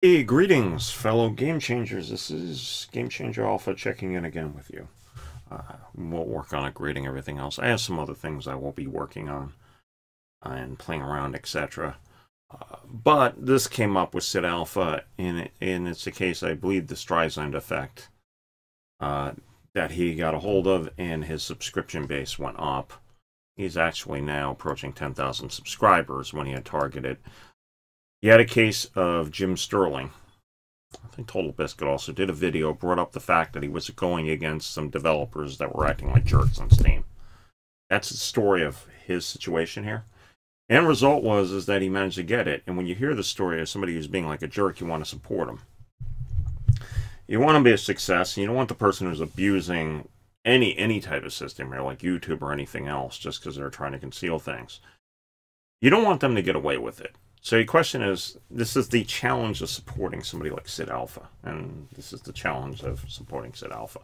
Hey, greetings, fellow game changers. This is Game Changer Alpha checking in again with you. We'll work on upgrading everything else. I have some other things I will be working on and playing around, etc. But this came up with SidAlpha, and it's a case, I believe, the Streisand effect that he got a hold of, and his subscription base went up. He's actually now approaching 10,000 subscribers when he had targeted. He had a case of Jim Sterling. I think Total Biscuit also did a video, brought up the fact that he was going against some developers that were acting like jerks on Steam. That's the story of his situation here. End result is that he managed to get it. And when you hear the story of somebody who's being like a jerk, you want to support him. You want to be a success, and you don't want the person who's abusing any type of system here, like YouTube or anything else, just because they're trying to conceal things. You don't want them to get away with it. So your question is, this is the challenge of supporting somebody like SidAlpha, and this is the challenge of supporting SidAlpha.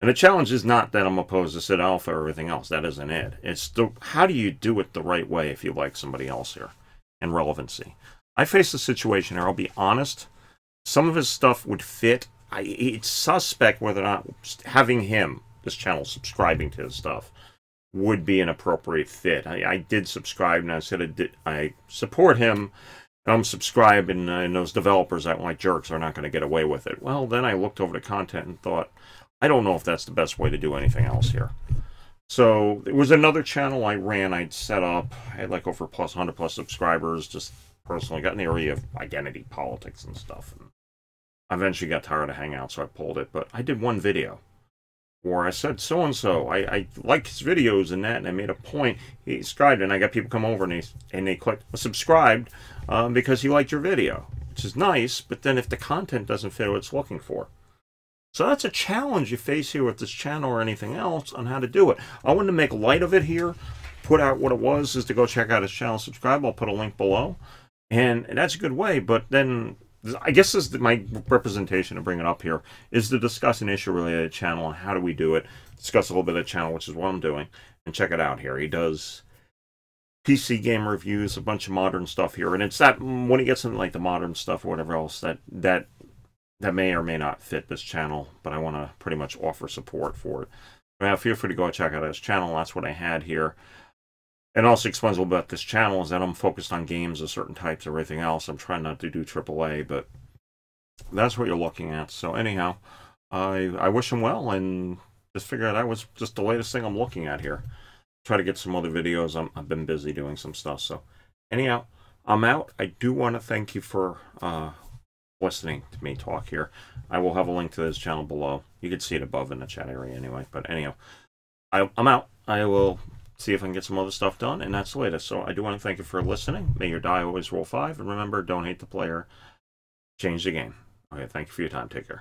And the challenge is not that I'm opposed to SidAlpha or everything else. That isn't it. It's how do you do it the right way if you like somebody else here, and relevancy. I face a situation here, I'll be honest, some of his stuff would fit. It's suspect whether or not having him, this channel, subscribing to his stuff would be an appropriate fit. I did subscribe, and I said I support him. I'm subscribed, and those developers that like jerks are not going to get away with it. Well, then I looked over the content and thought, I don't know if that's the best way to do anything else here. So it was another channel I ran. I'd set up. I had like over 100 plus subscribers. Just personally got in the area of identity politics and stuff. And I eventually got tired of Hangout, so I pulled it. But I did one video where I said so-and-so, I like his videos and that, and I made a point. He subscribed, and I got people come over, and they clicked subscribed because he liked your video, which is nice, but then if the content doesn't fit what it's looking for. So that's a challenge you face here with this channel or anything else on how to do it. I wanted to make light of it here, put out what it was, is to go check out his channel, subscribe. I'll put a link below, and that's a good way, but then I guess this is my representation to bring it up here, is to discuss an issue related to channel and how do we do it, discuss a little bit of channel, which is what I'm doing, and check it out here. He does PC game reviews, a bunch of modern stuff here, and it's that when he gets into like the modern stuff or whatever else that may or may not fit this channel, but I want to pretty much offer support for it. Now, feel free to go check out his channel. That's what I had here. And also explains a little bit about this channel is that I'm focused on games of certain types and everything else. I'm trying not to do AAA, but that's what you're looking at. So anyhow, I wish him well, and just figured that was just the latest thing I'm looking at here. Try to get some other videos. I've been busy doing some stuff. So anyhow, I'm out. I do want to thank you for listening to me talk here. I will have a link to this channel below. You can see it above in the chat area anyway. But anyhow, I'm out. I will see if I can get some other stuff done, and that's the latest. So I do want to thank you for listening. May your die always roll 5, and remember, don't hate the player, change the game. Okay, thank you for your time. Take care.